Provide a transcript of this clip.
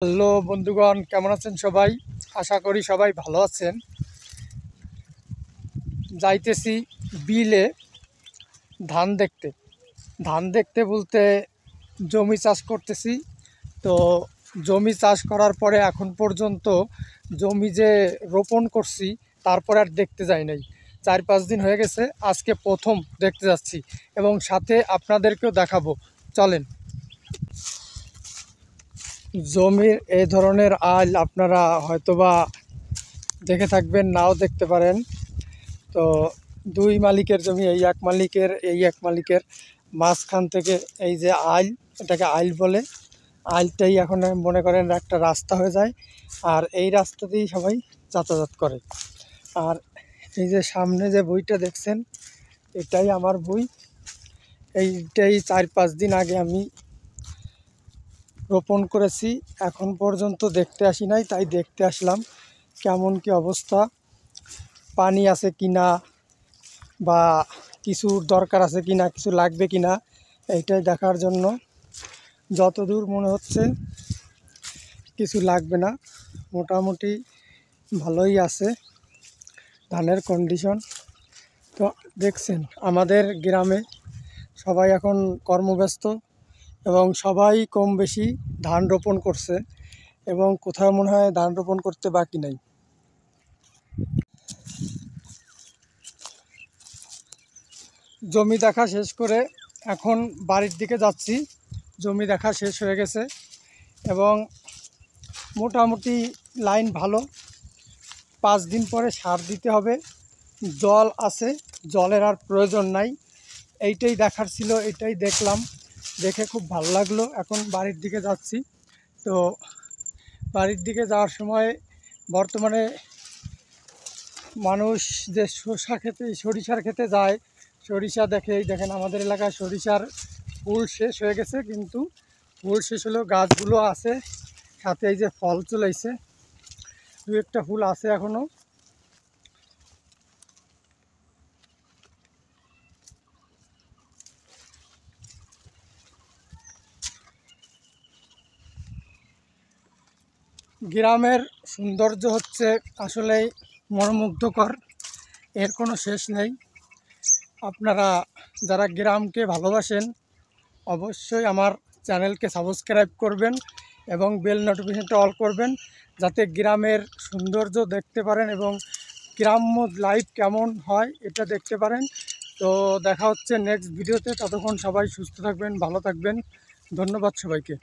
Hello বন্ধুগণ, কেমন আছেন সবাই? আশা করি সবাই ভালো আছেন। যাইতেছি বিলে ধান দেখতে বলতে জমি চাষ করতেছি। তো জমি চাষ করার পরে এখন পর্যন্ত জমি যে রোপণ করছি তারপরে আর দেখতে যাই নাই। 4-5 দিন হয়ে গেছে, আজকে প্রথম দেখতে যাচ্ছি এবং সাথে আপনাদেরকেও দেখাবো। চলেন। জমির এই ধরনের আল আপনারা হয়তোবা দেখে থাকবেন, নাও দেখতে পারেন। তো দুই মালিকের জমি, এই এক মালিকের মাঝখান থেকে এই যে আইল, এটাকে আইল বলে। আইলটাই এখন মনে করেন একটা রাস্তা হয়ে যায়, আর এই রাস্তা দিয়েই সবাই যাতায়াত করে। আর এই যে সামনে যে বইটা দেখছেন, এটাই আমার বই। এইটাই 4-5 দিন আগে আমি রোপণ করেছি, এখন পর্যন্ত দেখতে আসি নাই, তাই দেখতে আসলাম কেমন কি অবস্থা, পানি আছে কিনা, বা কিছু দরকার আছে কিনা, কিছু লাগবে কিনা, এইটাই দেখার জন্য। যতদূর মনে হচ্ছে কিছু লাগবে না, মোটামুটি ভালোই আছে ধানের কন্ডিশন। তো দেখছেন আমাদের গ্রামে সবাই এখন কর্মব্যস্ত এবং সবাই কম বেশি ধান রোপণ করছে, এবং কোথাও মনে হয় ধান রোপণ করতে বাকি নাই। জমি দেখা শেষ করে এখন বাড়ির দিকে যাচ্ছি। জমি দেখা শেষ হয়ে গেছে এবং মোটামুটি লাইন ভালো। 5 দিন পরে সার দিতে হবে। জল আছে, জলের আর প্রয়োজন নাই। এইটাই দেখার ছিল, এটাই দেখলাম, দেখে খুব ভালো লাগলো। এখন বাড়ির দিকে যাচ্ছি। তো বাড়ির দিকে যাওয়ার সময় বর্তমানে মানুষ যে সরিষার খেতে যায়, সরিষা দেখেন আমাদের এলাকায় সরিষার ফুল শেষ হয়ে গেছে, কিন্তু ফুল শেষ হলেও গাছগুলো আছে, সাথে এই যে ফল চলেছে, 2-1টা ফুল আছে এখনো। গ্রামের সৌন্দর্য হচ্ছে আসলেই মনোমুগ্ধকর, এর কোনো শেষ নেই। আপনারা যারা গ্রামকে ভালোবাসেন অবশ্যই আমার চ্যানেলকে সাবস্ক্রাইব করবেন এবং বেল নোটিফিকেশনটা অল করবেন, যাতে গ্রামের সৌন্দর্য দেখতে পারেন এবং গ্রাম্য লাইফ কেমন হয় এটা দেখতে পারেন। তো দেখা হচ্ছে নেক্সট ভিডিওতে। ততক্ষণ সবাই সুস্থ থাকবেন, ভালো থাকবেন। ধন্যবাদ সবাইকে।